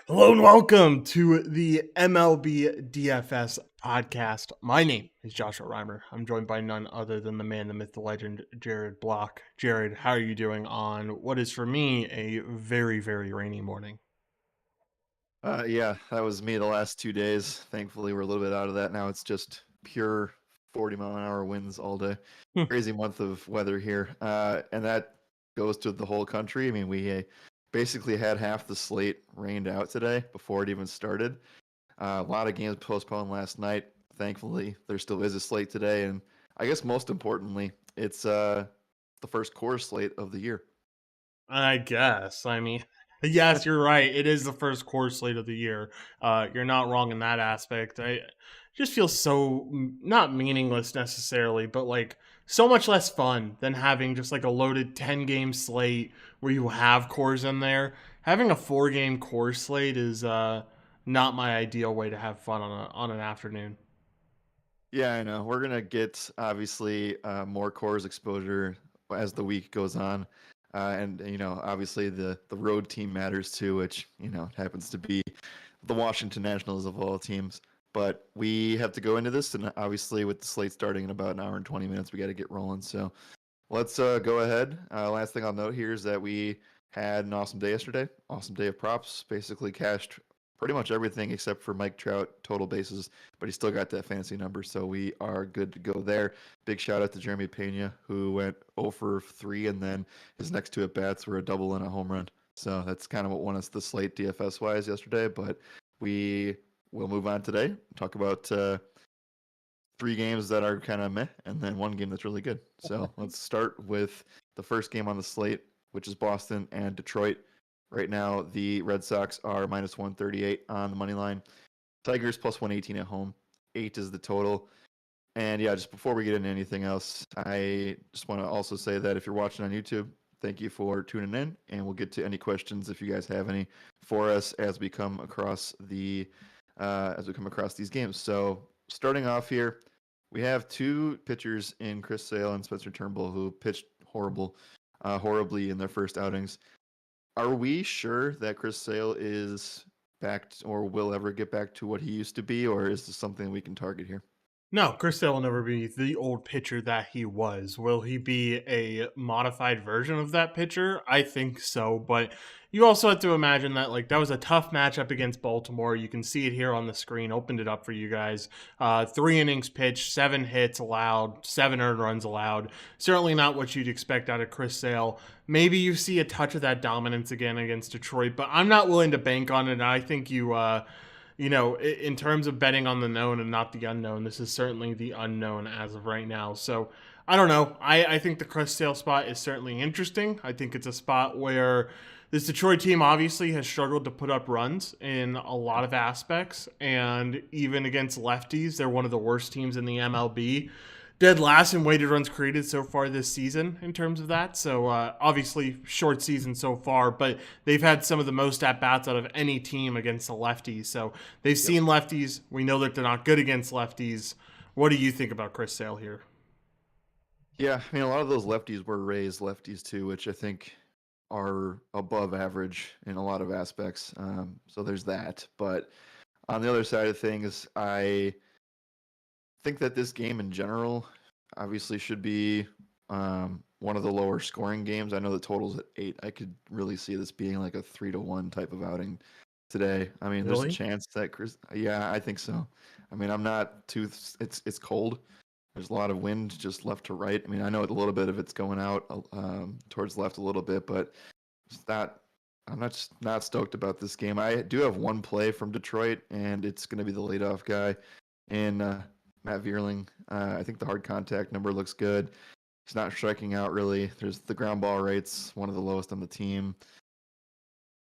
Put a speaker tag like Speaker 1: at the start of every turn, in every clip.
Speaker 1: Hello and welcome to the MLB DFS Podcast. My name is Joshua Riemer. I'm joined by none other than the man, the myth, the legend, Jared Block. Jared, how are you doing on what is for me a very, very rainy morning?
Speaker 2: Yeah, that was me the last 2 days. Thankfully, we're a little bit out of that now. It's just pure 40-mile-an-hour winds all day. Crazy month of weather here, and that goes to the whole country. I mean, we basically had half the slate rained out today before it even started. A lot of games postponed last night. Thankfully, there still is a slate today, and I guess most importantly, it's the first core slate of the year.
Speaker 1: I guess. I mean, yes, you're right. It is the first core slate of the year. You're not wrong in that aspect. I just feel so not meaningless necessarily, but like so much less fun than having just like a loaded 10 game slate where you have cores in there. Having a 4 game core slate is not my ideal way to have fun on an afternoon.
Speaker 2: Yeah, I know. We're gonna get obviously more cores exposure as the week goes on, and obviously the road team matters too, which happens to be the Washington Nationals of all teams. But we have to go into this, and obviously with the slate starting in about an hour and 20 minutes, we got to get rolling. So let's go ahead. Last thing I'll note here is that we had an awesome day yesterday. Awesome day of props. Basically cashed pretty much everything except for Mike Trout total bases, but he still got that fancy number, so we are good to go there. Big shout out to Jeremy Pena, who went 0 for 3, and then his next two at bats were a double and a home run. So that's kind of what won us the slate DFS wise yesterday. But we will move on today. Talk about 3 games that are kind of meh, and then 1 game that's really good. So let's start with the first game on the slate, which is Boston and Detroit. Right now, the Red Sox are minus 138 on the money line. Tigers plus 118 at home. 8 is the total. And yeah, just before we get into anything else, I just want to also say that if you're watching on YouTube, thank you for tuning in, and we'll get to any questions if you guys have any for us as we come across these games. So starting off here, we have 2 pitchers in Chris Sale and Spencer Turnbull who pitched horribly in their first outings. Are we sure that Chris Sale is back or will ever get back to what he used to be, or is this something we can target here?
Speaker 1: No, Chris Sale will never be the old pitcher that he was. Will he be a modified version of that pitcher? I think so, but you also have to imagine that like that was a tough matchup against Baltimore. You can see it here on the screen. Opened it up for you guys. 3 innings pitched, 7 hits allowed, 7 earned runs allowed. Certainly not what you'd expect out of Chris Sale. Maybe you see a touch of that dominance again against Detroit, but I'm not willing to bank on it. And I think in terms of betting on the known and not the unknown, this is certainly the unknown as of right now. So I don't know. I think the Chris Sale spot is certainly interesting. I think it's a spot where this Detroit team obviously has struggled to put up runs in a lot of aspects. And even against lefties, they're one of the worst teams in the MLB. Dead last in weighted runs created so far this season in terms of that. So obviously short season so far, but they've had some of the most at bats out of any team against the lefties. So they've seen lefties. We know that they're not good against lefties. What do you think about Chris Sale here?
Speaker 2: Yeah, I mean, a lot of those lefties were raised lefties too, which I think are above average in a lot of aspects. So there's that. But on the other side of things, I think that this game in general obviously should be one of the lower scoring games. I know the total's at 8. I could really see this being like a 3-1 type of outing today. I mean, there's a
Speaker 1: Really?
Speaker 2: chance that Chris. Yeah, I think so. I mean, I'm not too. It's cold. There's a lot of wind just left to right. I mean, I know a little bit of it's going out towards left a little bit, but it's not. I'm not stoked about this game. I do have one play from Detroit, and it's going to be the leadoff guy, and Matt Vierling. I think the hard contact number looks good. He's not striking out really. There's the ground ball rates, one of the lowest on the team.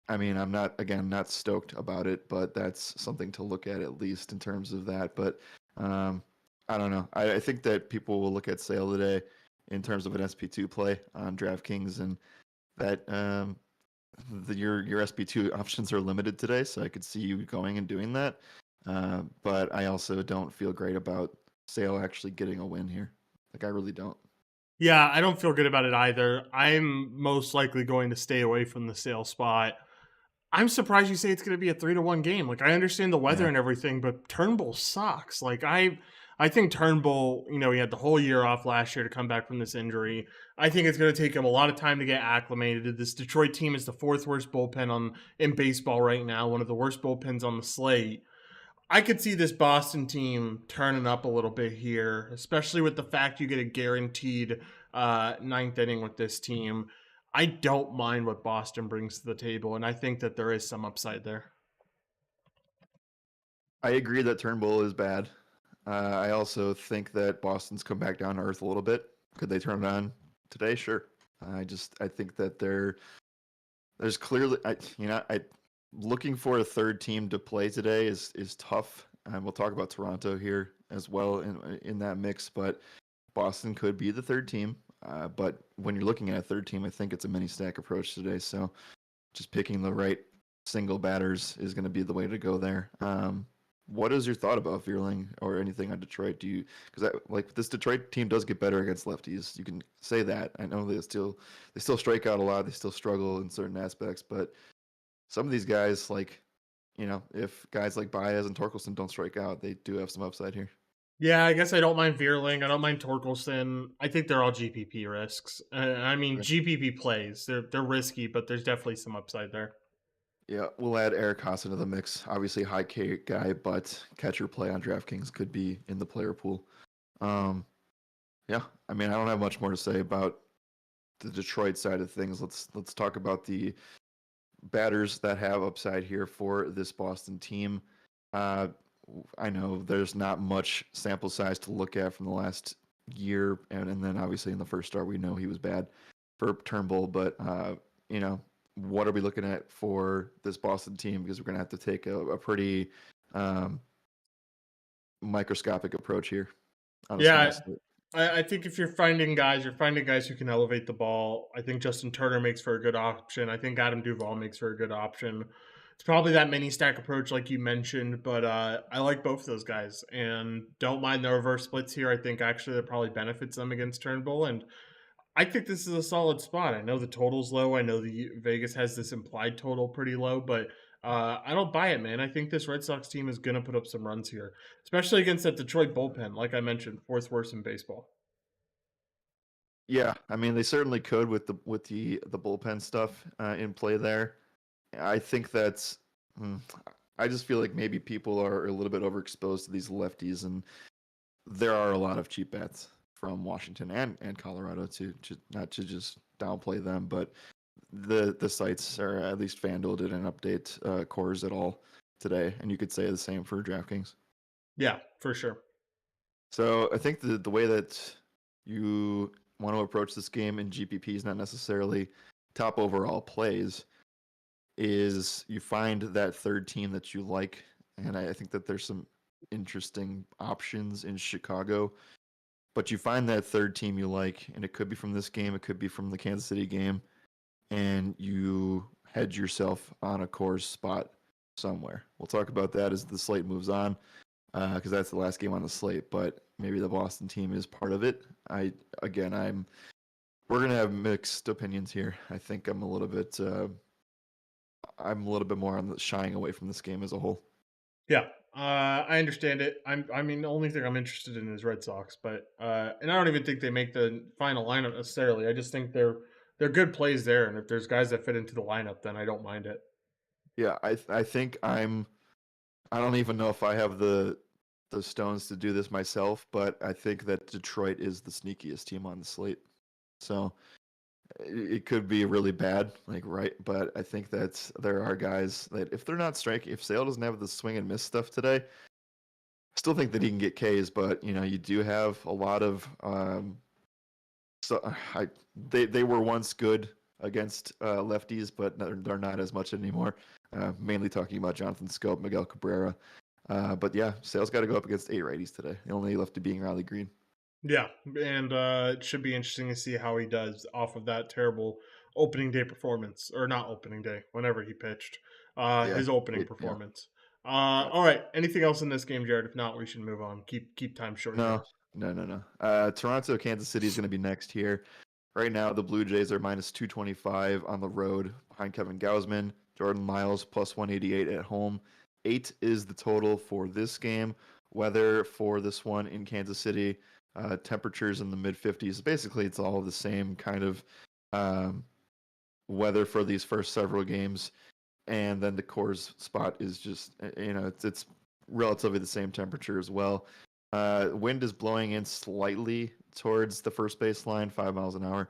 Speaker 2: I mean, I'm not stoked about it, but that's something to look at least in terms of that. But I don't know. I think that people will look at Sale today in terms of an SP2 play on DraftKings, and that your SP2 options are limited today, so I could see you going and doing that. But I also don't feel great about Sale actually getting a win here. Like, I really don't.
Speaker 1: Yeah, I don't feel good about it either. I'm most likely going to stay away from the Sale spot. I'm surprised you say it's going to be a 3-1 game. Like, I understand the weather
Speaker 2: Yeah.
Speaker 1: and everything, but Turnbull sucks. Like, I think Turnbull, he had the whole year off last year to come back from this injury. I think it's going to take him a lot of time to get acclimated. This Detroit team is the fourth worst bullpen in baseball right now, one of the worst bullpens on the slate. I could see this Boston team turning up a little bit here, especially with the fact you get a guaranteed ninth inning with this team. I don't mind what Boston brings to the table, and I think that there is some upside there.
Speaker 2: I agree that Turnbull is bad. I also think that Boston's come back down to earth a little bit. Could they turn it on today? Sure. I think that there's clearly I looking for a third team to play today is tough. And we'll talk about Toronto here as well in that mix, but Boston could be the third team. But when you're looking at a third team, I think it's a mini stack approach today. So just picking the right single batters is going to be the way to go there. What is your thought about Vierling or anything on Detroit? Because like this Detroit team does get better against lefties. You can say that. I know they still strike out a lot. They still struggle in certain aspects, but some of these guys, like if guys like Baez and Torkelson don't strike out, they do have some upside here.
Speaker 1: Yeah, I guess I don't mind Vierling. I don't mind Torkelson. I think they're all GPP risks. I mean,
Speaker 2: Right.
Speaker 1: GPP plays. They're risky, but there's definitely some upside there.
Speaker 2: Yeah, we'll add Eric Haas into the mix. Obviously, high K guy, but catcher play on DraftKings could be in the player pool. Um, yeah, I mean, I don't have much more to say about the Detroit side of things. Let's talk about the batters that have upside here for this Boston team. Uh, I know there's not much sample size to look at from the last year, and then obviously in the first start we know he was bad for Turnbull, but what are we looking at for this Boston team? Because we're going to have to take a pretty microscopic approach here on a small
Speaker 1: Yeah,
Speaker 2: slate.
Speaker 1: I think if you're finding guys who can elevate the ball. I think Justin Turner makes for a good option. I think Adam Duvall makes for a good option. It's probably that mini stack approach, like you mentioned, but I like both of those guys and don't mind the reverse splits here. I think actually that probably benefits them against Turnbull, and I think this is a solid spot. I know the total's low. I know the Vegas has this implied total pretty low, but I don't buy it, man. I think this Red Sox team is going to put up some runs here, especially against that Detroit bullpen. Like I mentioned, fourth worst in baseball.
Speaker 2: Yeah, I mean they certainly could with the bullpen stuff in play there. I think that's. I just feel like maybe people are a little bit overexposed to these lefties, and there are a lot of cheap bats from Washington and Colorado to not to just downplay them, but the sites, or at least FanDuel didn't update cores at all today, and you could say the same for DraftKings.
Speaker 1: Yeah, for sure.
Speaker 2: So I think the way that you want to approach this game in GPP is not necessarily top overall plays, is you find that third team that you like, and I think that there's some interesting options in Chicago. But you find that third team you like, and it could be from this game, it could be from the Kansas City game, and you hedge yourself on a core spot somewhere. We'll talk about that as the slate moves on, because that's the last game on the slate. But maybe the Boston team is part of it. We're gonna have mixed opinions here. I think I'm a little bit more on the shying away from this game as a whole.
Speaker 1: Yeah, I understand it. I mean, the only thing I'm interested in is Red Sox, but and I don't even think they make the final lineup necessarily. I just think they're good plays there, and if there's guys that fit into the lineup, then I don't mind it.
Speaker 2: Yeah, I think I don't even know if I have the stones to do this myself, but I think that Detroit is the sneakiest team on the slate. So it could be really bad, like right, but I think that there are guys that if they're not striking, if Sale doesn't have the swing and miss stuff today, I still think that he can get Ks, but you do have a lot of they were once good against lefties, but they're not as much anymore. Mainly talking about Jonathan Scope, Miguel Cabrera. But yeah, Sale's got to go up against 8 righties today. The only left to being Riley Green.
Speaker 1: Yeah, and it should be interesting to see how he does off of that terrible opening day performance, or not opening day, whenever he pitched,
Speaker 2: Yeah,
Speaker 1: his opening
Speaker 2: yeah.
Speaker 1: performance. All right, anything else in this game, Jared? If not, we should move on. Keep time short
Speaker 2: No,
Speaker 1: here.
Speaker 2: no. Toronto, Kansas City is going to be next here. Right now, the Blue Jays are minus 225 on the road behind Kevin Gausman. Jordan Lyles plus 188 at home. 8 is the total for this game. Weather for this one in Kansas City, temperatures in the mid 50s. Basically, it's all the same kind of weather for these first several games. And then the Coors spot is just, it's relatively the same temperature as well. Wind is blowing in slightly towards the first baseline, 5 miles an hour.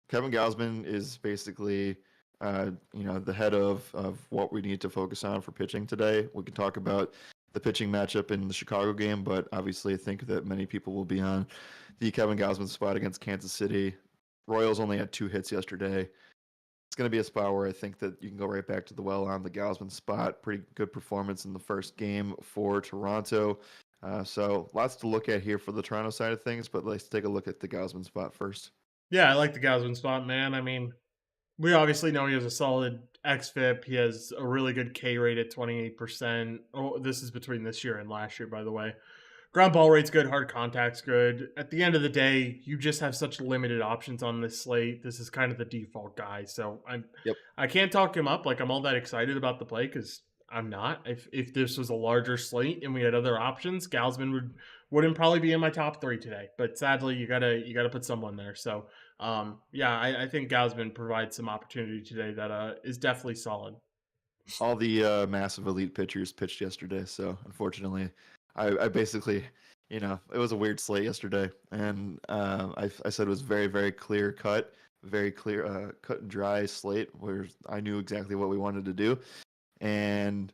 Speaker 2: Kevin Gausman is basically, the head of what we need to focus on for pitching today. We can talk about the pitching matchup in the Chicago game, but obviously I think that many people will be on the Kevin Gausman spot against Kansas City. Royals only had 2 hits yesterday. It's going to be a spot where I think that you can go right back to the well on the Gausman spot. Pretty good performance in the first game for Toronto. So lots to look at here for the Toronto side of things, but let's take a look at the Gausman spot first.
Speaker 1: Yeah, I like the Gausman spot, man. I mean, we obviously know he has a solid xFIP. He has a really good K rate at 28%. Oh, this is between this year and last year, by the way. Ground ball rate's good, hard contact's good. At the end of the day, you just have such limited options on this slate. This is kind of the default guy. So
Speaker 2: Yep.
Speaker 1: I can't talk him up like I'm all that excited about the play because I'm not. If this was a larger slate and we had other options, Gausman wouldn't probably be in my top 3 today. But sadly, you gotta put someone there. So I think Gausman provides some opportunity today that is definitely solid.
Speaker 2: All the massive elite pitchers pitched yesterday, so unfortunately, I basically, it was a weird slate yesterday, and I said it was very, very clear cut, very clear cut and dry slate where I knew exactly what we wanted to do, and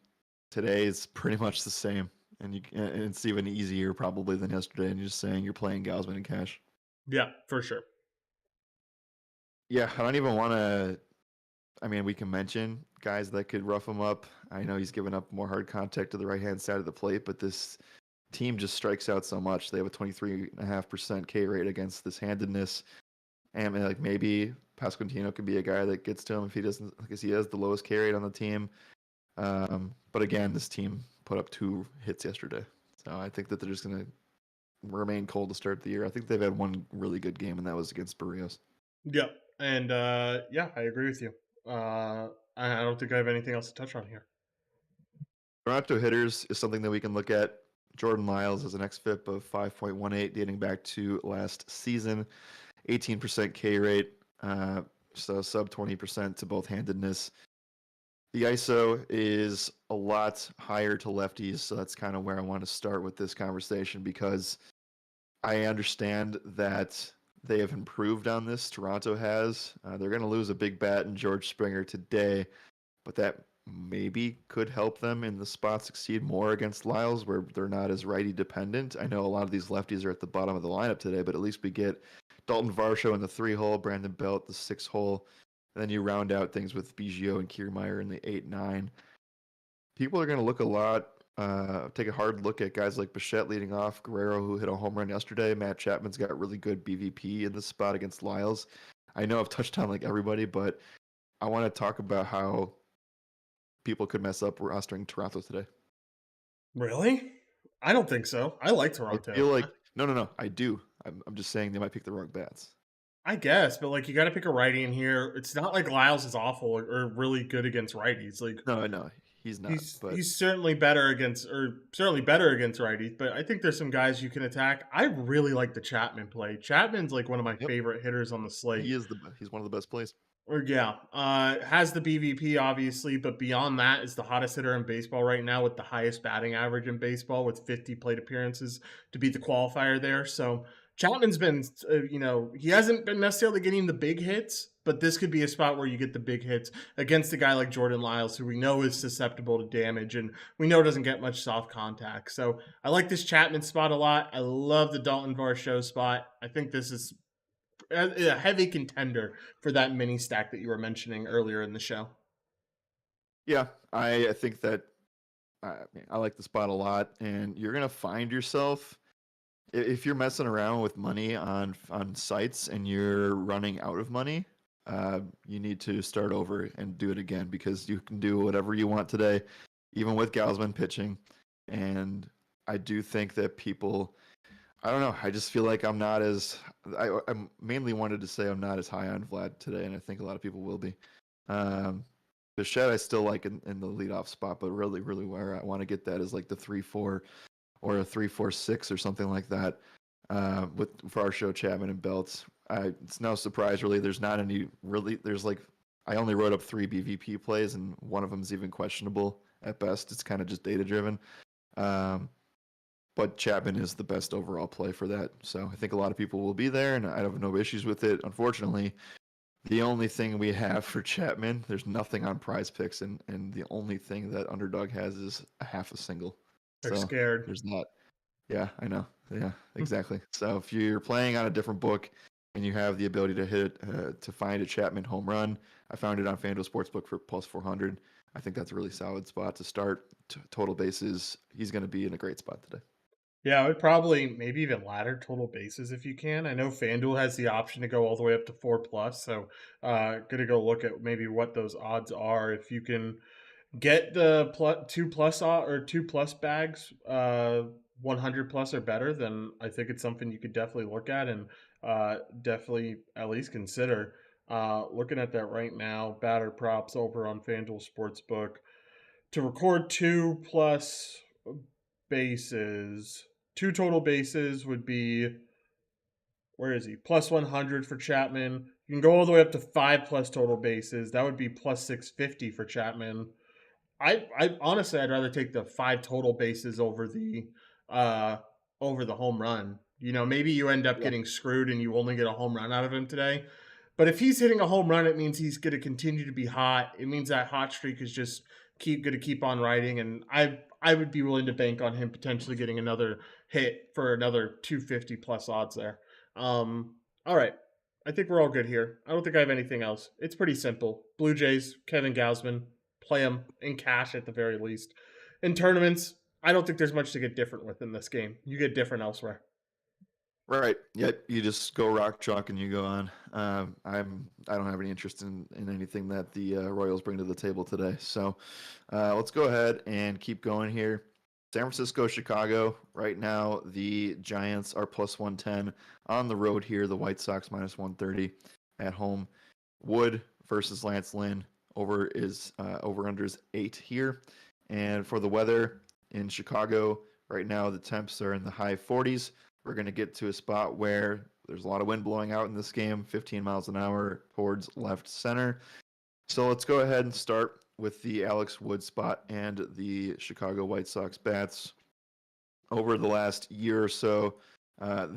Speaker 2: today is pretty much the same, and it's even easier probably than yesterday, and you're just saying you're playing Gausman and cash.
Speaker 1: Yeah, for sure.
Speaker 2: Yeah, I don't even want to. I mean, we can mention guys that could rough him up. I know he's given up more hard contact to the right-hand side of the plate, but this team just strikes out so much. They have a 23.5% K rate against this handedness. And like maybe Pasquantino could be a guy that gets to him if he doesn't, because he has the lowest K rate on the team. But again, this team put up 2 hits yesterday. So I think that they're just going to remain cold to start the year. I think they've had one really good game, and that was against Barrios.
Speaker 1: Yeah. And I agree with you. I don't think I have anything else to touch on here.
Speaker 2: Toronto hitters is something that we can look at. Jordan Lyles has an xFIP of 5.18 dating back to last season, 18% K rate, so sub 20% to both handedness. The ISO is a lot higher to lefties, so that's kind of where I want to start with this conversation because I understand that they have improved on this. Toronto has. They're going to lose a big bat in George Springer today, but that maybe could help them in the spot succeed more against Lyles where they're not as righty dependent. I know a lot of these lefties are at the bottom of the lineup today, but at least we get Dalton Varsho in the 3-hole, Brandon Belt the 6-hole, and then you round out things with Biggio and Kiermaier in the 8-9. People are going to look a lot, take a hard look at guys like Bichette leading off, Guerrero who hit a home run yesterday, Matt Chapman's got really good BVP in this spot against Lyles. I know I've touched on like everybody, but I want to talk about how people could mess up rostering Toronto today.
Speaker 1: Really? I don't think so. I like Toronto.
Speaker 2: I feel like no. I do. I'm just saying they might pick the wrong bats.
Speaker 1: I guess, but like you got to pick a righty in here. It's not like Lyles is awful or really good against righties. Like
Speaker 2: No, he's not.
Speaker 1: he's certainly better against righties. But I think there's some guys you can attack. I really like the Chapman play. Chapman's like one of my favorite hitters on the slate.
Speaker 2: He's one of the best plays.
Speaker 1: Has the BVP obviously, but beyond that is the hottest hitter in baseball right now with the highest batting average in baseball with 50 plate appearances to beat the qualifier there. So Chapman's been, he hasn't been necessarily getting the big hits, but this could be a spot where you get the big hits against a guy like Jordan Lyles, who we know is susceptible to damage and we know doesn't get much soft contact. So I like this Chapman spot a lot. I love the Dalton Varsho spot. I think this is a heavy contender for that mini stack that you were mentioning earlier in the show.
Speaker 2: Yeah, I think that I like the spot a lot, and you're gonna find yourself if you're messing around with money on sites and you're running out of money. You need to start over and do it again because you can do whatever you want today, even with Gausman pitching. And I do think that people I don't know. I just feel like I'm not as I mainly wanted to say I'm not as high on Vlad today, and I think a lot of people will be. Um, Bichette I still like in the leadoff spot, but really, really where I want to get that is like the 3-4 or a 3-4-6 or something like that. With for our show Chapman and Belts, it's no surprise really. There's not any really. There's like I only wrote up 3 BVP plays, and one of them is even questionable at best. It's kind of just data driven. Um, but Chapman is the best overall play for that. So I think a lot of people will be there, and I have no issues with it. Unfortunately, the only thing we have for Chapman, there's nothing on Prize Picks, and the only thing that Underdog has is a half a single.
Speaker 1: They're
Speaker 2: So
Speaker 1: scared.
Speaker 2: there's not. Yeah, I know. Yeah, exactly. So if you're playing on a different book and you have the ability to hit to find a Chapman home run, I found it on FanDuel Sportsbook for plus 400. I think that's a really solid spot to start. Total bases, he's going to be in a great spot today.
Speaker 1: Yeah, I would probably maybe even ladder total bases if you can. I know FanDuel has the option to go all the way up to 4 plus, so gonna go look at maybe what those odds are. If you can get the 2 plus or 2 plus bags, 100 plus or better, then I think it's something you could definitely look at and definitely at least consider. Looking at that right now, batter props over on FanDuel Sportsbook to record 2 plus bases. Two total bases would be, where is he? Plus 100 for Chapman. You can go all the way up to 5 plus total bases. That would be plus 650 for Chapman. I honestly, I'd rather take the 5 total bases uh over the home run. You know, maybe you end up
Speaker 2: Yeah.
Speaker 1: getting screwed and you only get a home run out of him today. But if he's hitting a home run, it means he's going to continue to be hot. It means that hot streak is just keep going to keep on riding, and I would be willing to bank on him potentially getting another hit for another 250 plus odds there. All right, I think we're all good here. I don't think I have anything else. It's pretty simple. Blue Jays, Kevin Gausman, play them in cash at the very least. In tournaments, I don't think there's much to get different with in this game. You get different elsewhere.
Speaker 2: Right. Yep. You just go rock chalk and you go on. I don't have any interest in anything that the Royals bring to the table today. So let's go ahead and keep going here. San Francisco, Chicago. Right now, the Giants are plus 110 on the road here. The White Sox minus 130 at home. Wood versus Lance Lynn. Over under is 8 here. And for the weather in Chicago, right now the temps are in the high 40s. We're going to get to a spot where there's a lot of wind blowing out in this game, 15 miles an hour towards left center. So let's go ahead and start with the Alex Wood spot and the Chicago White Sox bats. Over the last year or so,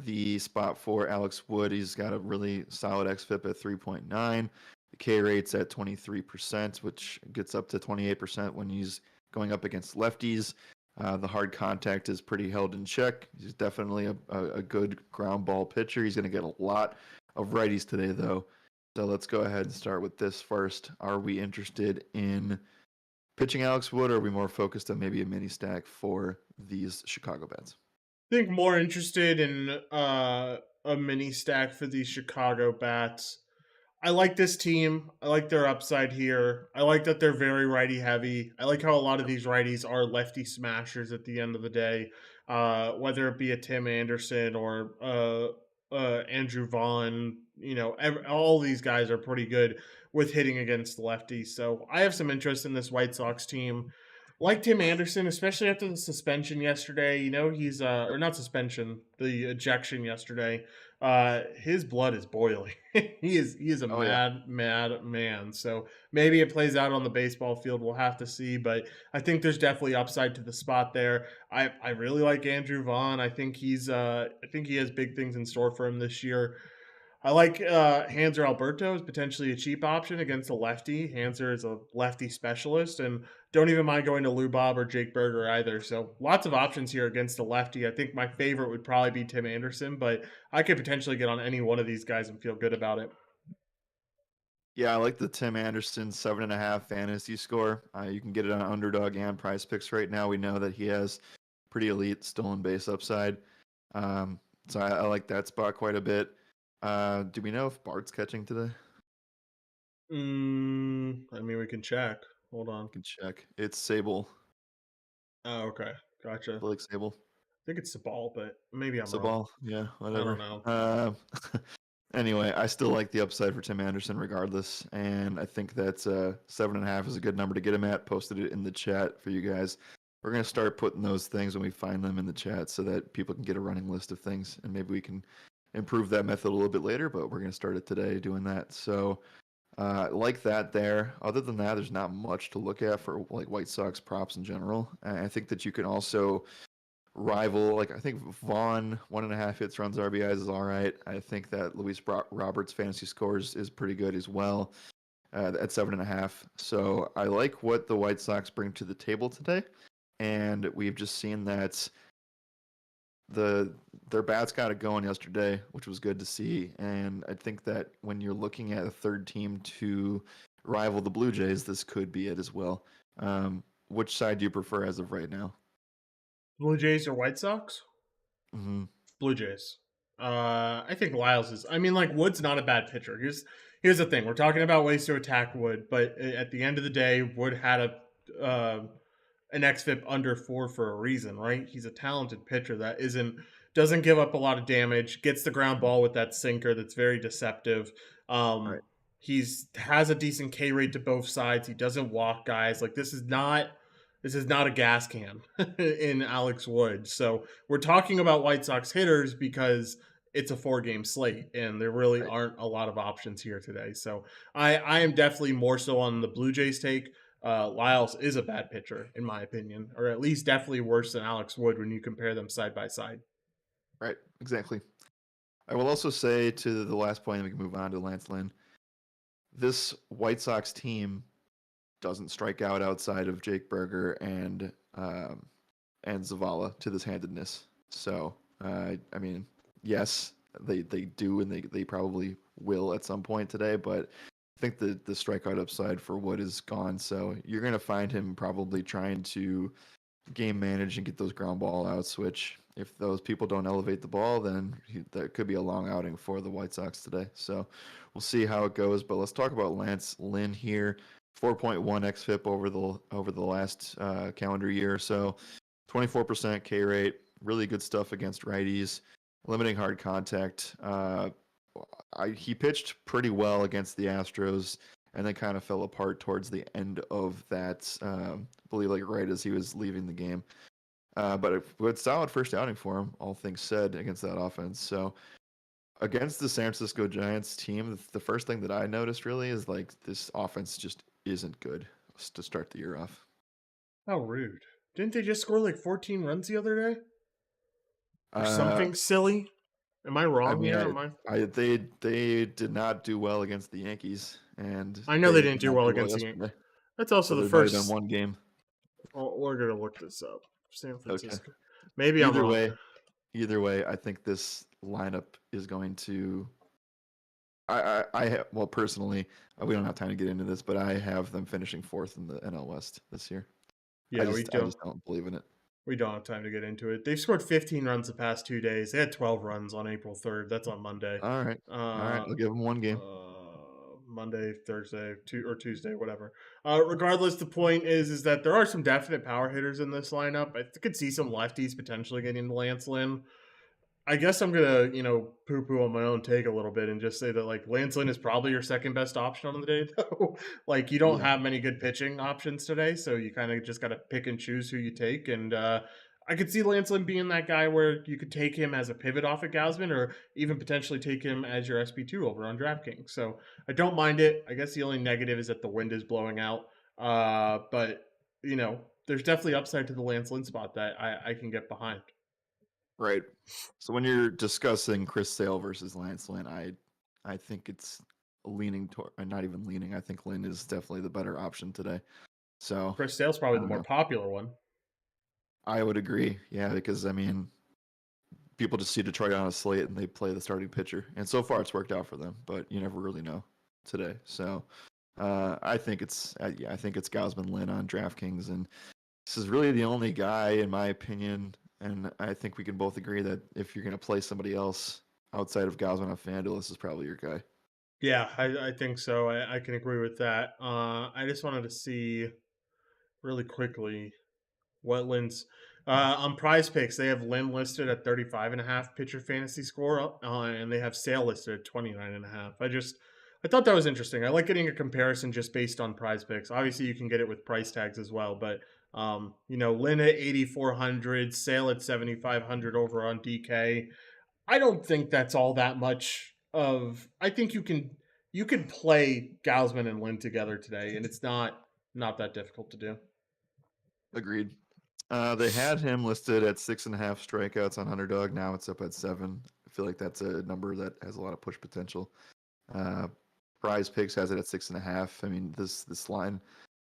Speaker 2: the spot for Alex Wood, he's got a really solid xFIP at 3.9. The K rate's at 23%, which gets up to 28% when he's going up against lefties. The hard contact is pretty held in check. He's definitely a good ground ball pitcher. He's going to get a lot of righties today, though. So let's go ahead and start with this first. Are we interested in pitching Alex Wood, or are we more focused on maybe a mini stack for these Chicago bats?
Speaker 1: I think more interested in a mini stack for these Chicago bats. I like this team. I like their upside here. I like that they're very righty heavy. I like how a lot of these righties are lefty smashers at the end of the day, whether it be a Tim Anderson or Andrew Vaughn. You know, all these guys are pretty good with hitting against lefties. So I have some interest in this White Sox team. Like Tim Anderson, especially after the suspension yesterday. You know, he's or not suspension, the ejection yesterday. His blood is boiling. He is a
Speaker 2: Oh yeah.
Speaker 1: mad man. So maybe it plays out on the baseball field. We'll have to see. But I think there's definitely upside to the spot there. I really like Andrew Vaughn. I think he has big things in store for him this year. I like Hanser Alberto as potentially a cheap option against a lefty. Hanser is a lefty specialist, and don't even mind going to Lou Bob or Jake Berger either. So lots of options here against a lefty. I think my favorite would probably be Tim Anderson, but I could potentially get on any one of these guys and feel good about it.
Speaker 2: Yeah, I like the Tim Anderson 7.5 fantasy score. You can get it on Underdog and Prize Picks right now. We know that he has pretty elite stolen base upside. So I like that spot quite a bit. Do we know if Bart's catching today?
Speaker 1: I mean, we can check. Hold on.
Speaker 2: I can check. It's Sable,
Speaker 1: Oh, okay. Gotcha.
Speaker 2: Blake Sable.
Speaker 1: think it's Sabal, but maybe I'm wrong.
Speaker 2: Sabal, yeah,
Speaker 1: I don't
Speaker 2: whatever.
Speaker 1: know.
Speaker 2: Anyway, I still like the upside for Tim Anderson regardless, and I think that 7.5 is a good number to get him at. Posted it in the chat for you guys. We're gonna start putting those things when we find them in the chat so that people can get a running list of things, and maybe we can improve that method a little bit later. But we're gonna start it today doing that. So like that there. Other than that, there's not much to look at for like White Sox props in general. I think that you can also rival, like I think Vaughn 1.5 hits, runs, RBIs is all right. I think that Luis Roberts fantasy scores is pretty good as well at 7.5. So I like what the White Sox bring to the table today, and we've just seen that their bats got it going yesterday, which was good to see. And I think that when you're looking at a third team to rival the Blue Jays, this could be it as well. Which side do you prefer as of right now?
Speaker 1: Blue Jays or White Sox?
Speaker 2: Mm-hmm.
Speaker 1: Blue Jays. I think Lyles is. I mean, like Wood's not a bad pitcher. Here's the thing: we're talking about ways to attack Wood, but at the end of the day, Wood had an xFIP under 4 for a reason, right? He's a talented pitcher that doesn't give up a lot of damage, gets the ground ball with that sinker that's very deceptive.
Speaker 2: Right.
Speaker 1: He's has a decent K rate to both sides. He doesn't walk guys. Like this is not a gas can in Alex Wood. So we're talking about White Sox hitters because it's a 4-game slate and there really
Speaker 2: Right.
Speaker 1: aren't a lot of options here today. So I am definitely more so on the Blue Jays take. Lyles is a bad pitcher, in my opinion, or at least definitely worse than Alex Wood when you compare them side by side.
Speaker 2: Right. Exactly. I will also say to the last point, and we can move on to Lance Lynn. This White Sox team doesn't strike out outside of Jake Berger and Zavala to this handedness. So I mean, yes, they do, and they probably will at some point today. But I think the strikeout upside for Wood is gone. So you're gonna find him probably trying to game manage and get those ground ball outs. Which if those people don't elevate the ball, then that could be a long outing for the White Sox today. So we'll see how it goes. But let's talk about Lance Lynn here. 4.1 xFIP over the last calendar year or so. 24% K rate, really good stuff against righties, limiting hard contact. He pitched pretty well against the Astros, and then kind of fell apart towards the end of that. I believe like right as he was leaving the game. But a good solid first outing for him, all things said, against that offense. So against the San Francisco Giants team, the first thing that I noticed really is like this offense just isn't good to start the year off.
Speaker 1: How rude. Didn't they just score like 14 runs the other day? Or
Speaker 2: Uh,
Speaker 1: something silly? Am I
Speaker 2: I
Speaker 1: wrong
Speaker 2: mean,
Speaker 1: here? Am I?
Speaker 2: they did not do well against the Yankees, and
Speaker 1: I know they
Speaker 2: they
Speaker 1: didn't
Speaker 2: did
Speaker 1: do
Speaker 2: not
Speaker 1: well
Speaker 2: do well
Speaker 1: against the Yankees.
Speaker 2: yesterday.
Speaker 1: That's also
Speaker 2: So
Speaker 1: the
Speaker 2: there might have been
Speaker 1: first.
Speaker 2: one game.
Speaker 1: Oh, we're gonna look this up. San
Speaker 2: Okay.
Speaker 1: Francisco. Maybe I'm
Speaker 2: Either
Speaker 1: wrong.
Speaker 2: way, I think this lineup is going to. Well, personally, we don't have time to get into this, but I have them finishing fourth in the NL West this year.
Speaker 1: Yeah,
Speaker 2: I just don't believe in it.
Speaker 1: we don't have time to get into it. They've scored 15 runs the past 2 days. They had 12 runs on April 3rd. That's on Monday.
Speaker 2: All right,
Speaker 1: Uh,
Speaker 2: I'll give them one game.
Speaker 1: Monday, Thursday, or Tuesday, whatever. Regardless, the point is that there are some definite power hitters in this lineup. I could see some lefties potentially getting into Lance Lynn. I guess I'm gonna, poo poo on my own take a little bit and just say that like Lance Lynn is probably your second best option on the day, though. Like you don't
Speaker 2: Yeah,
Speaker 1: have many good pitching options today, so you kind of just got to pick and choose who you take. And I could see Lance Lynn being that guy where you could take him as a pivot off of Gausman, or even potentially take him as your SP2 over on DraftKings. So I don't mind it. I guess the only negative is that the wind is blowing out. But there's definitely upside to the Lance Lynn spot that I can get behind.
Speaker 2: right. So when you're discussing Chris Sale versus Lance Lynn, I think it's leaning toward, not even leaning. I think Lynn is definitely the better option today. So
Speaker 1: Chris Sale's
Speaker 2: I
Speaker 1: probably the
Speaker 2: don't
Speaker 1: more
Speaker 2: know.
Speaker 1: popular one.
Speaker 2: I would agree. Yeah, because I mean, people just see Detroit on a slate and they play the starting pitcher, and so far it's worked out for them. But you never really know today. So I think it's I think it's Gausman Lynn on DraftKings, and this is really the only guy, in my opinion. And I think we can both agree that if you're going to play somebody else outside of Gausman on FanDuel, this is probably your guy.
Speaker 1: Yeah, I think so. I can agree with that. I just wanted to see really quickly what Lynn's. On Prize Picks, they have Lynn listed at 35.5 pitcher fantasy score, and they have Sale listed at 29.5. I thought that was interesting. I like getting a comparison just based on Prize Picks. Obviously, you can get it with price tags as well, but Lynn at 8,400, Sale at 7,500 over on DK. I don't think that's all that much of. I think you can play Gausman and Lynn together today, and it's not that difficult to do.
Speaker 2: Agreed. They had him listed at 6.5 strikeouts on Underdog. Now it's up at 7. I feel like that's a number that has a lot of push potential. Prize Picks has it at 6.5. I mean, this line,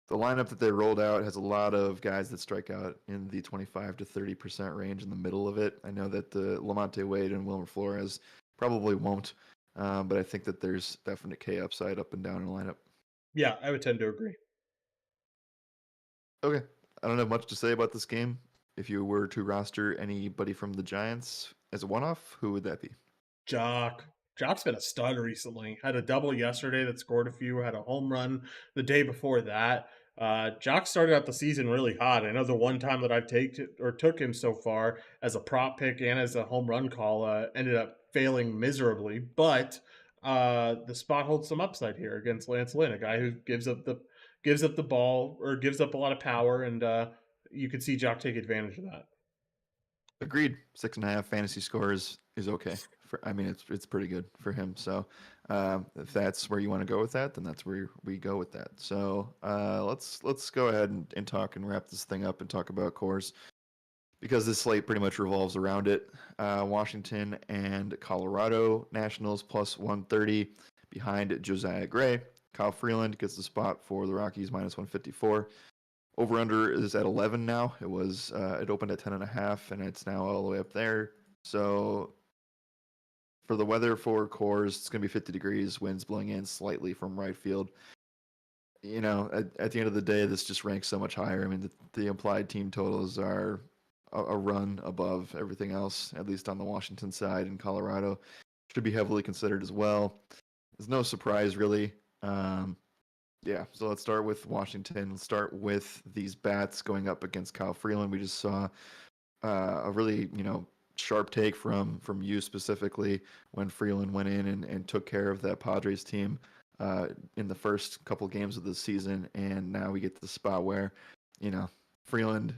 Speaker 2: the lineup that they rolled out has a lot of guys that strike out in the 25 to 30% range in the middle of it. I know that the Lamonte Wade and Wilmer Flores probably won't, but I think that there's definite K upside up and down in the lineup.
Speaker 1: Yeah, I would tend to agree.
Speaker 2: Okay. I don't have much to say about this game. If you were to roster anybody from the Giants as a one-off, who would that be?
Speaker 1: Jock. Jock's been a stud recently. Had a double yesterday that scored a few. Had a home run the day before that. Jock started out the season really hot. I know the one time that I've took him so far as a prop pick and as a home run call ended up failing miserably. But the spot holds some upside here against Lance Lynn, a guy who gives up the ball or gives up a lot of power, and you could see Jock take advantage of that.
Speaker 2: Agreed. 6.5 fantasy scores is okay. It's pretty good for him. So if that's where you want to go with that, then that's where we go with that. So let's go ahead and talk and wrap this thing up and talk about cores, because this slate pretty much revolves around it. Washington and Colorado Nationals plus 130 behind Josiah Gray. Kyle Freeland gets the spot for the Rockies minus 154. Over under is at 11 now. It opened at 10.5, and it's now all the way up there. So for the weather for cores, it's going to be 50 degrees, winds blowing in slightly from right field. At the end of the day, this just ranks so much higher. I mean, the implied team totals are a run above everything else, at least on the Washington side, and Colorado should be heavily considered as well. There's no surprise, really. So let's start with Washington. Let's start with these bats going up against Kyle Freeland. We just saw a really, sharp take from you specifically when Freeland went in and took care of that Padres team in the first couple games of the season. And now we get to the spot where, Freeland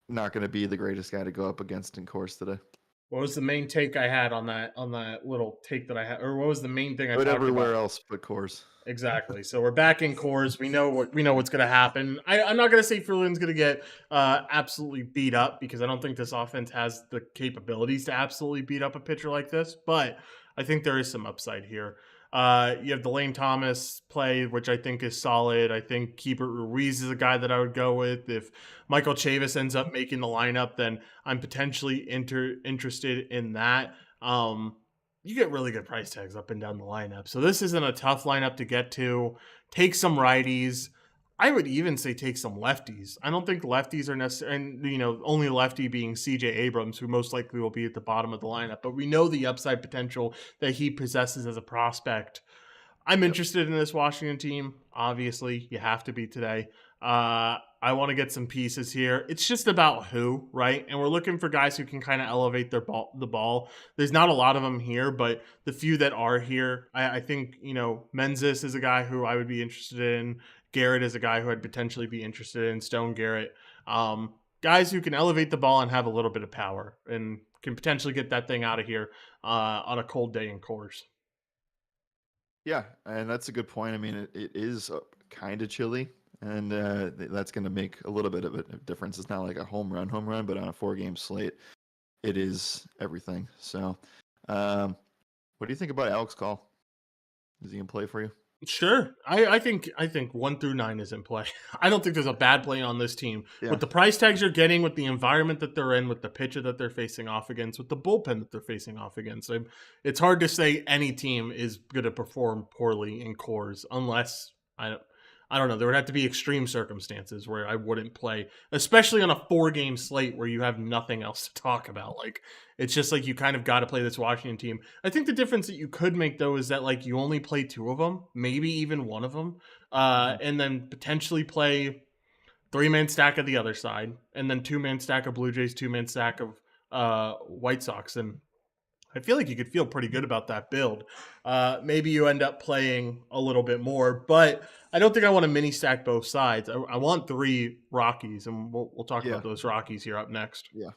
Speaker 2: not going to be the greatest guy to go up against in course today.
Speaker 1: What was the main take I had on that little take that I had, or what was the main thing I talked about?
Speaker 2: Everywhere else but cores.
Speaker 1: Exactly. So we're back in cores. We know what's going to happen. I'm not going to say Freeland's going to get absolutely beat up, because I don't think this offense has the capabilities to absolutely beat up a pitcher like this. But I think there is some upside here. You have the Lane Thomas play, which I think is solid. I think Keibert Ruiz is a guy that I would go with. If Michael Chavis ends up making the lineup, then I'm potentially interested in that. You get really good price tags up and down the lineup. So this isn't a tough lineup to get to. Take some righties. I would even say take some lefties. I don't think lefties are necessary, and only lefty being CJ Abrams, who most likely will be at the bottom of the lineup. But we know the upside potential that he possesses as a prospect. I'm interested in this Washington team. Obviously, you have to be today. I want to get some pieces here. It's just about who, right? And we're looking for guys who can kind of elevate the ball. There's not a lot of them here, but the few that are here, I think, Menzies is a guy who I would be interested in. Garrett is a guy who I'd potentially be interested in. Stone Garrett. Guys who can elevate the ball and have a little bit of power and can potentially get that thing out of here on a cold day in course.
Speaker 2: Yeah, and that's a good point. I mean, it is kind of chilly, and that's going to make a little bit of a difference. It's not like a home run, but on a 4-game slate, it is everything. So what do you think about Alex Call? Is he in play for you?
Speaker 1: Sure. I think 1 through 9 is in play. I don't think there's a bad play on this team. Yeah. With the price tags you're getting, with the environment that they're in, with the pitcher that they're facing off against, with the bullpen that they're facing off against, it's hard to say any team is going to perform poorly in cores unless, I don't know, there would have to be extreme circumstances where I wouldn't play, especially on a 4-game slate where you have nothing else to talk about. Like, it's just like you kind of got to play this Washington team. I think the difference that you could make, though, is that like you only play 2 of them, maybe even one of them, and then potentially play 3-man stack of the other side, and then 2-man stack of Blue Jays, 2-man stack of White Sox. And I feel like you could feel pretty good about that build. Maybe you end up playing a little bit more, but I don't think I want to mini stack both sides. I want 3 Rockies, and we'll talk
Speaker 2: Yeah.
Speaker 1: about those Rockies here up next.
Speaker 2: Yeah.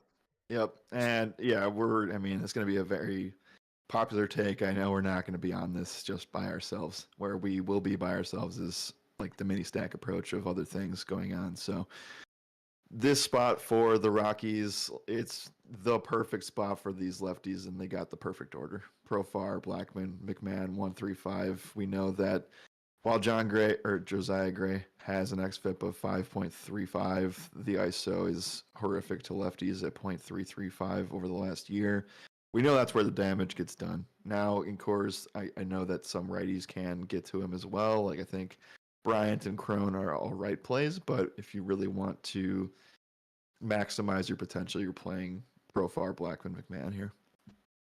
Speaker 2: Yep. And yeah, I mean, it's going to be a very popular take. I know we're not going to be on this just by ourselves. Where we will be by ourselves is like the mini stack approach of other things going on. So this spot for the Rockies, it's the perfect spot for these lefties, and they got the perfect order. Profar, Blackman, McMahon, 135. We know that while John Gray or Josiah Gray has an xFIP of 5.35, the ISO is horrific to lefties at 0.335 over the last year. We know that's where the damage gets done. Now in Coors, I know that some righties can get to him as well. Like I think Bryant and Crone are all right plays, but if you really want to maximize your potential, you're playing Profar, Blackman, McMahon here.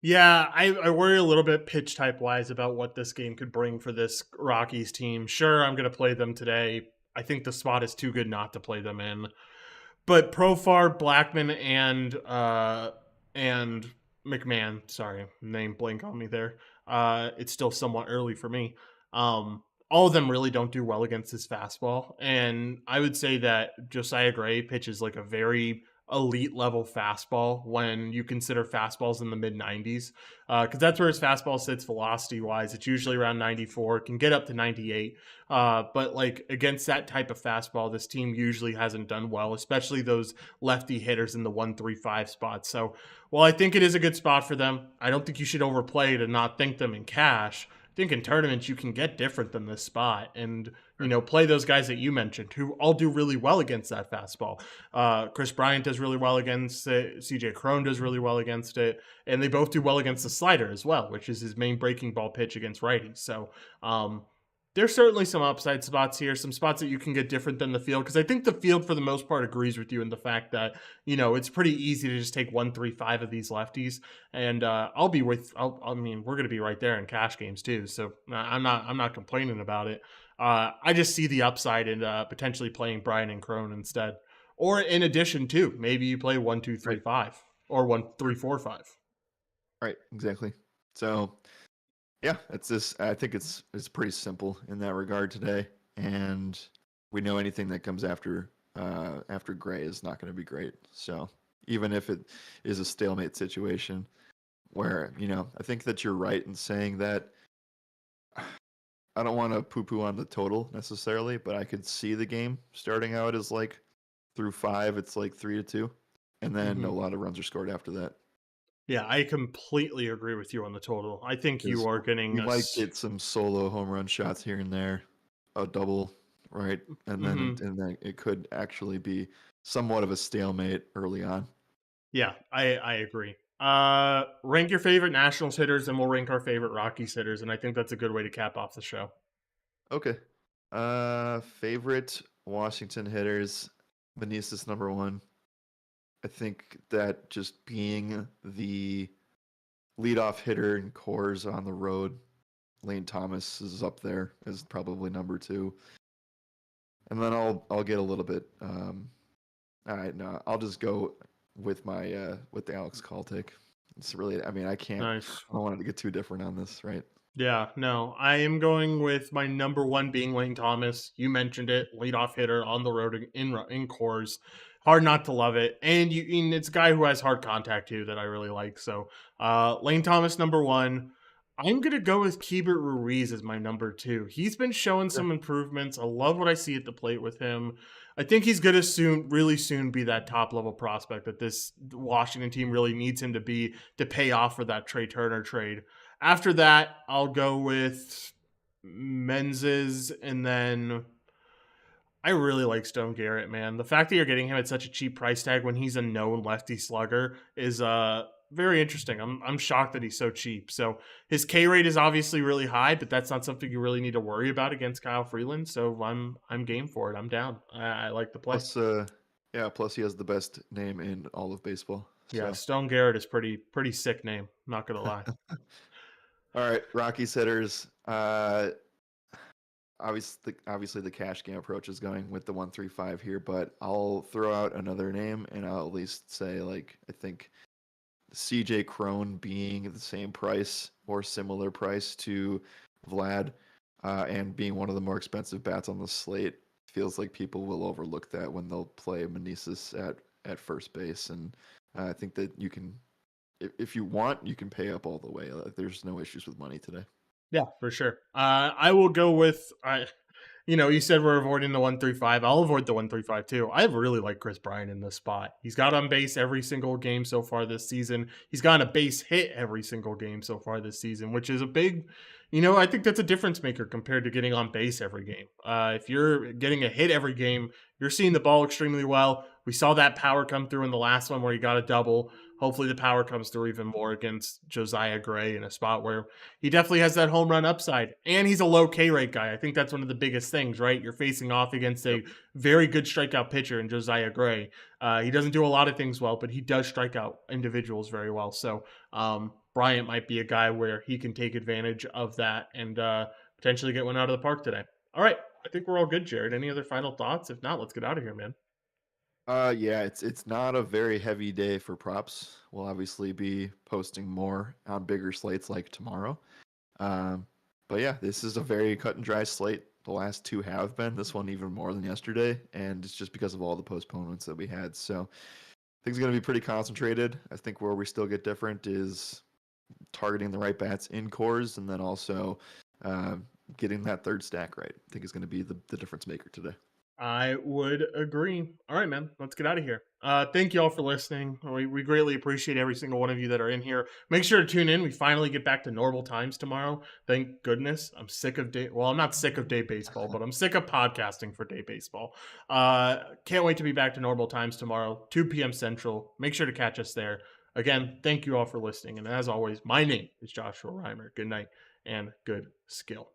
Speaker 1: Yeah, I worry a little bit pitch type wise about what this game could bring for this Rockies team. Sure, I'm going to play them today. I think the spot is too good not to play them in. But Profar, Blackman, and McMahon, sorry, name blank on me there. It's still somewhat early for me. All of them really don't do well against his fastball, and I would say that Josiah Gray pitches like a very elite level fastball when you consider fastballs in the mid 90s, because that's where his fastball sits velocity wise. It's usually around 94, can get up to 98. But like against that type of fastball, this team usually hasn't done well, especially those lefty hitters in the 1-3-5 spots. So while I think it is a good spot for them, I don't think you should overplay to not think them in cash. I think in tournaments you can get different than this spot and play those guys that you mentioned who all do really well against that fastball. Chris Bryant does really well against it. CJ Crone does really well against it, and they both do well against the slider as well, which is his main breaking ball pitch against righties. So there's certainly some upside spots here, some spots that you can get different than the field, because I think the field for the most part agrees with you in the fact that it's pretty easy to just take 1-3-5 of these lefties, and I mean, we're going to be right there in cash games too, so I'm not complaining about it. I just see the upside in potentially playing Brian and Crone instead, or in addition to maybe you play 1-2-3-5 or 1-3-4-5.
Speaker 2: Right, exactly. So yeah, it's this. I think it's pretty simple in that regard today, and we know anything that comes after Gray is not going to be great. So even if it is a stalemate situation, where I think that you're right in saying that. I don't want to poo-poo on the total necessarily, but I could see the game starting out as like through 5, it's like 3-2, and then a lot of runs are scored after that.
Speaker 1: Yeah, I completely agree with you on the total. I think you are getting
Speaker 2: we might get some solo home run shots here and there, a double, right? And then it could actually be somewhat of a stalemate early on.
Speaker 1: Yeah, I agree. Rank your favorite Nationals hitters, and we'll rank our favorite Rockies hitters, and I think that's a good way to cap off the show.
Speaker 2: Okay. Favorite Washington hitters, Meneses number 1. I think that just being the leadoff hitter in Coors on the road, Lane Thomas is up there as probably number 2. And then I'll get a little bit. All right, no, I'll just go with my with the Alex Call take. It's really, I mean, I can't.
Speaker 1: Nice.
Speaker 2: I don't want it to get too different on this, right?
Speaker 1: Yeah, no, I am going with my number 1 being Lane Thomas. You mentioned it, leadoff hitter on the road in Coors. Hard not to love it, and it's a guy who has hard contact too that I really like. So, Lane Thomas number 1. I'm gonna go with Keibert Ruiz as my number 2. He's been showing some improvements. I love what I see at the plate with him. I think he's gonna really soon be that top level prospect that this Washington team really needs him to be to pay off for that Trey Turner trade. After that, I'll go with Menzies, and then I really like Stone Garrett, man. The fact that you're getting him at such a cheap price tag when he's a known lefty slugger is very interesting. I'm shocked that he's so cheap. So his K rate is obviously really high, but that's not something you really need to worry about against Kyle Freeland. So I'm game for it. I'm down. I like the play.
Speaker 2: Plus he has the best name in all of baseball.
Speaker 1: Yeah, Stone Garrett is pretty sick name. Not gonna lie.
Speaker 2: All right, Rockies hitters. obviously the cash game approach is going with the 135 here, but I'll throw out another name and I'll at least say like I think CJ Crone being the same price or similar price to Vlad, and being one of the more expensive bats on the slate, feels like people will overlook that when they'll play Meneses at first base, and I think that you can, if you want, you can pay up all the way. There's no issues with money today.
Speaker 1: Yeah, for sure. I will go with you said we're avoiding the 135. I'll avoid the 135 too. I really like Chris Bryant in this spot. He's got on base every single game so far this season. He's gotten a base hit every single game so far this season, which is a big, I think that's a difference maker compared to getting on base every game. If you're getting a hit every game, you're seeing the ball extremely well. We saw that power come through in the last one where he got a double. Hopefully the power comes through even more against Josiah Gray in a spot where he definitely has that home run upside. And he's a low K rate guy. I think that's one of the biggest things, right? You're facing off against a very good strikeout pitcher in Josiah Gray. He doesn't do a lot of things well, but he does strike out individuals very well. So Bryant might be a guy where he can take advantage of that and potentially get one out of the park today. All right. I think we're all good, Jared. Any other final thoughts? If not, let's get out of here, man.
Speaker 2: Yeah, it's not a very heavy day for props. We'll obviously be posting more on bigger slates like tomorrow. But yeah, this is a very cut and dry slate. The last two have been, this one even more than yesterday, and it's just because of all the postponements that we had. So things are going to be pretty concentrated. I think where we still get different is targeting the right bats in cores, and then also getting that third stack right. I think is going to be the difference maker today.
Speaker 1: I would agree. All right, man. Let's get out of here. Thank you all for listening. We greatly appreciate every single one of you that are in here. Make sure to tune in. We finally get back to normal times tomorrow. Thank goodness. I'm sick of I'm not sick of day baseball, but I'm sick of podcasting for day baseball. Can't wait to be back to normal times tomorrow, 2 p.m. Central. Make sure to catch us there. Again, thank you all for listening. And as always, my name is Joshua Riemer. Good night and good skill.